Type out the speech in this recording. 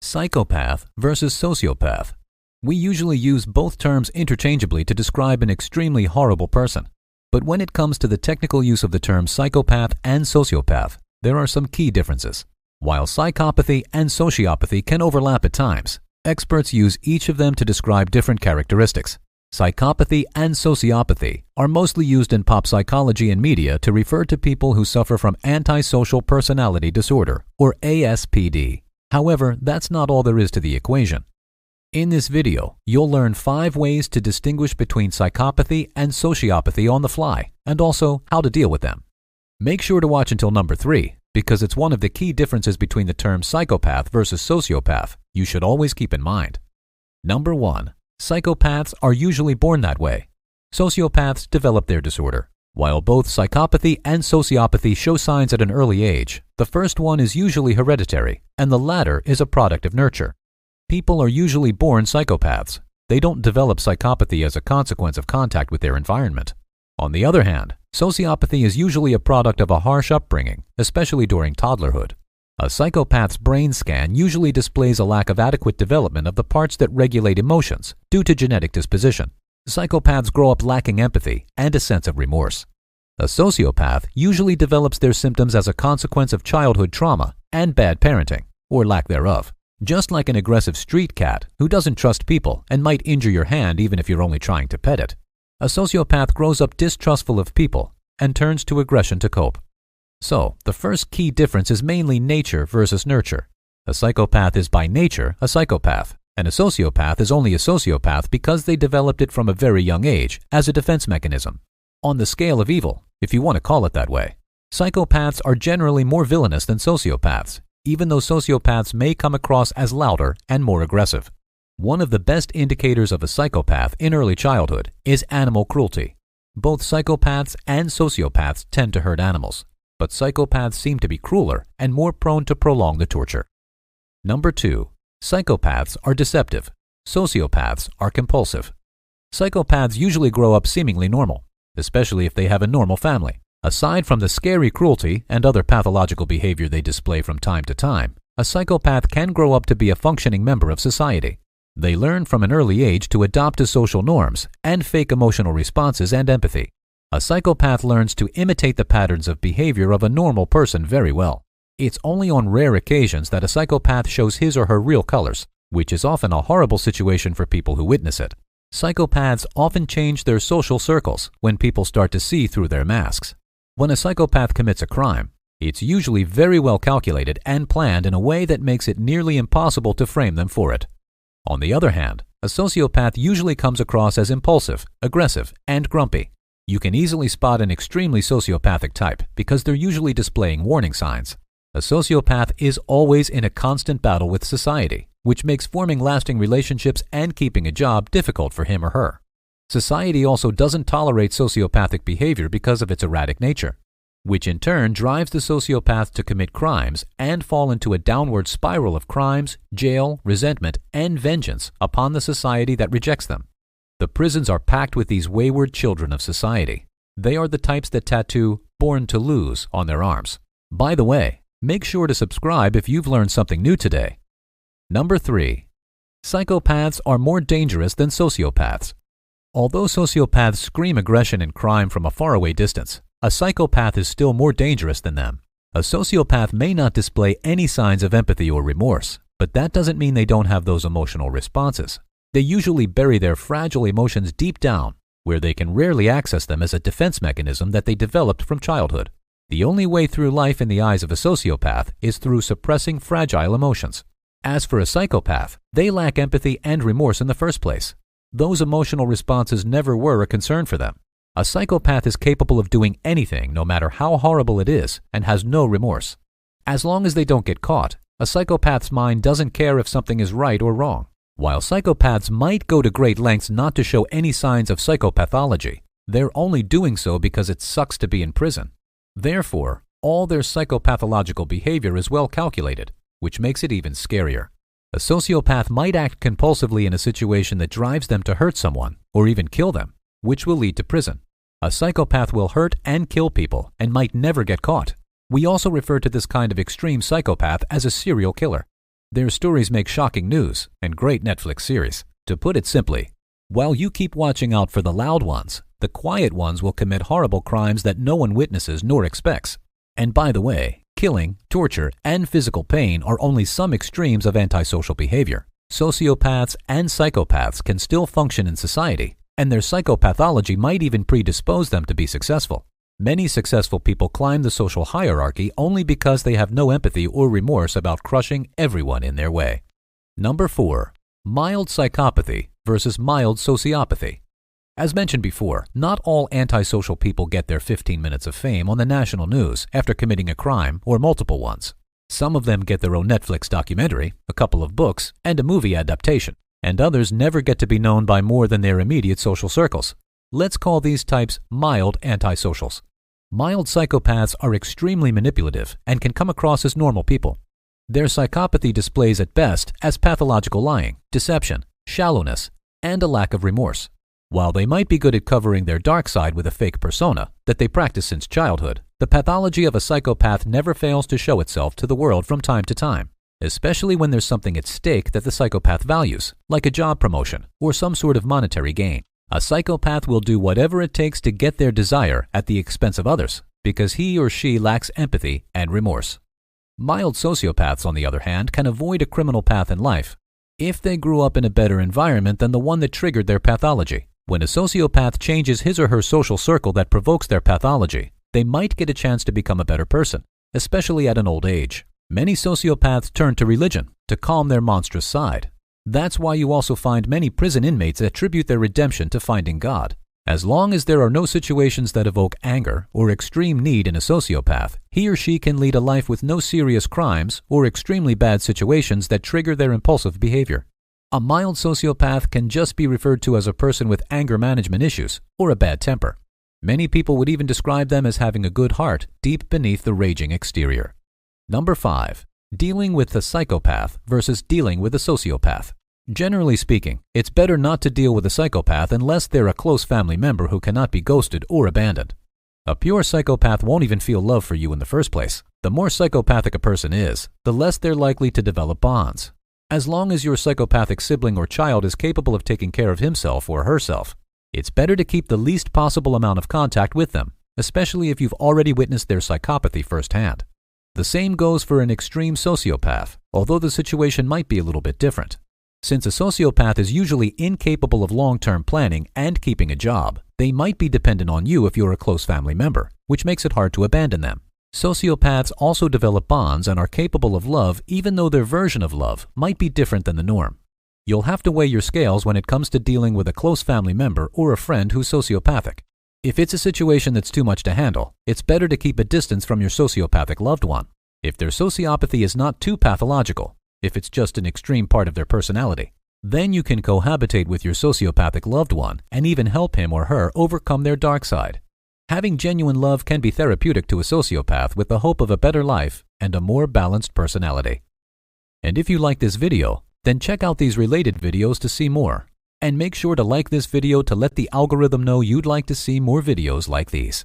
Psychopath versus sociopath. We usually use both terms interchangeably to describe an extremely horrible person. But when it comes to the technical use of the terms psychopath and sociopath, there are some key differences. While psychopathy and sociopathy can overlap at times, experts use each of them to describe different characteristics. Psychopathy and sociopathy are mostly used in pop psychology and media to refer to people who suffer from antisocial personality disorder, or ASPD. However, that's not all there is to the equation. In this video, you'll learn 5 ways to distinguish between psychopathy and sociopathy on the fly, and also how to deal with them. Make sure to watch until number 3, because it's one of the key differences between the terms psychopath versus sociopath you should always keep in mind. Number 1. Psychopaths are usually born that way. Sociopaths develop their disorder. While both psychopathy and sociopathy show signs at an early age, the first one is usually hereditary, and the latter is a product of nurture. People are usually born psychopaths. They don't develop psychopathy as a consequence of contact with their environment. On the other hand, sociopathy is usually a product of a harsh upbringing, especially during toddlerhood. A psychopath's brain scan usually displays a lack of adequate development of the parts that regulate emotions due to genetic disposition. Psychopaths grow up lacking empathy and a sense of remorse. A sociopath usually develops their symptoms as a consequence of childhood trauma and bad parenting, or lack thereof. Just like an aggressive street cat who doesn't trust people and might injure your hand even if you're only trying to pet it, a sociopath grows up distrustful of people and turns to aggression to cope. So, the first key difference is mainly nature versus nurture. A psychopath is by nature a psychopath, and a sociopath is only a sociopath because they developed it from a very young age as a defense mechanism. On the scale of evil, if you want to call it that way, psychopaths are generally more villainous than sociopaths, even though sociopaths may come across as louder and more aggressive. One of the best indicators of a psychopath in early childhood is animal cruelty. Both psychopaths and sociopaths tend to hurt animals, but psychopaths seem to be crueler and more prone to prolong the torture. Number 2. Psychopaths are deceptive. Sociopaths are compulsive. Psychopaths usually grow up seemingly normal, especially if they have a normal family. Aside from the scary cruelty and other pathological behavior they display from time to time, a psychopath can grow up to be a functioning member of society. They learn from an early age to adopt to social norms and fake emotional responses and empathy. A psychopath learns to imitate the patterns of behavior of a normal person very well. It's only on rare occasions that a psychopath shows his or her real colors, which is often a horrible situation for people who witness it. Psychopaths often change their social circles when people start to see through their masks. When a psychopath commits a crime, it's usually very well calculated and planned in a way that makes it nearly impossible to frame them for it. On the other hand, a sociopath usually comes across as impulsive, aggressive, and grumpy. You can easily spot an extremely sociopathic type because they're usually displaying warning signs. A sociopath is always in a constant battle with society, which makes forming lasting relationships and keeping a job difficult for him or her. Society also doesn't tolerate sociopathic behavior because of its erratic nature, which in turn drives the sociopath to commit crimes and fall into a downward spiral of crimes, jail, resentment, and vengeance upon the society that rejects them. The prisons are packed with these wayward children of society. They are the types that tattoo "Born to Lose" on their arms. By the way, make sure to subscribe if you've learned something new today. Number 3. Psychopaths are more dangerous than sociopaths. Although sociopaths scream aggression and crime from a faraway distance, a psychopath is still more dangerous than them. A sociopath may not display any signs of empathy or remorse, but that doesn't mean they don't have those emotional responses. They usually bury their fragile emotions deep down, where they can rarely access them as a defense mechanism that they developed from childhood. The only way through life in the eyes of a sociopath is through suppressing fragile emotions. As for a psychopath, they lack empathy and remorse in the first place. Those emotional responses never were a concern for them. A psychopath is capable of doing anything, no matter how horrible it is, and has no remorse. As long as they don't get caught, a psychopath's mind doesn't care if something is right or wrong. While psychopaths might go to great lengths not to show any signs of psychopathology, they're only doing so because it sucks to be in prison. Therefore, all their psychopathological behavior is well calculated, which makes it even scarier. A sociopath might act compulsively in a situation that drives them to hurt someone or even kill them, which will lead to prison. A psychopath will hurt and kill people and might never get caught. We also refer to this kind of extreme psychopath as a serial killer. Their stories make shocking news and great Netflix series. To put it simply, while you keep watching out for the loud ones, the quiet ones will commit horrible crimes that no one witnesses nor expects. And by the way, killing, torture, and physical pain are only some extremes of antisocial behavior. Sociopaths and psychopaths can still function in society, and their psychopathology might even predispose them to be successful. Many successful people climb the social hierarchy only because they have no empathy or remorse about crushing everyone in their way. Number 4. Mild psychopathy versus mild sociopathy. As mentioned before, not all antisocial people get their 15 minutes of fame on the national news after committing a crime or multiple ones. Some of them get their own Netflix documentary, a couple of books, and a movie adaptation, and others never get to be known by more than their immediate social circles. Let's call these types mild antisocials. Mild psychopaths are extremely manipulative and can come across as normal people. Their psychopathy displays at best as pathological lying, deception, shallowness, and a lack of remorse. While they might be good at covering their dark side with a fake persona that they practice since childhood, the pathology of a psychopath never fails to show itself to the world from time to time, especially when there's something at stake that the psychopath values, like a job promotion or some sort of monetary gain. A psychopath will do whatever it takes to get their desire at the expense of others because he or she lacks empathy and remorse. Mild sociopaths, on the other hand, can avoid a criminal path in life if they grew up in a better environment than the one that triggered their pathology. When a sociopath changes his or her social circle that provokes their pathology, they might get a chance to become a better person, especially at an old age. Many sociopaths turn to religion to calm their monstrous side. That's why you also find many prison inmates attribute their redemption to finding God. As long as there are no situations that evoke anger or extreme need in a sociopath, he or she can lead a life with no serious crimes or extremely bad situations that trigger their impulsive behavior. A mild sociopath can just be referred to as a person with anger management issues or a bad temper. Many people would even describe them as having a good heart deep beneath the raging exterior. Number 5. Dealing with a psychopath versus dealing with a sociopath. Generally speaking, it's better not to deal with a psychopath unless they're a close family member who cannot be ghosted or abandoned. A pure psychopath won't even feel love for you in the first place. The more psychopathic a person is, the less they're likely to develop bonds. As long as your psychopathic sibling or child is capable of taking care of himself or herself, it's better to keep the least possible amount of contact with them, especially if you've already witnessed their psychopathy firsthand. The same goes for an extreme sociopath, although the situation might be a little bit different. Since a sociopath is usually incapable of long-term planning and keeping a job, they might be dependent on you if you're a close family member, which makes it hard to abandon them. Sociopaths also develop bonds and are capable of love even though their version of love might be different than the norm. You'll have to weigh your scales when it comes to dealing with a close family member or a friend who's sociopathic. If it's a situation that's too much to handle, it's better to keep a distance from your sociopathic loved one. If their sociopathy is not too pathological, if it's just an extreme part of their personality, then you can cohabitate with your sociopathic loved one and even help him or her overcome their dark side. Having genuine love can be therapeutic to a sociopath with the hope of a better life and a more balanced personality. And if you like this video, then check out these related videos to see more. And make sure to like this video to let the algorithm know you'd like to see more videos like these.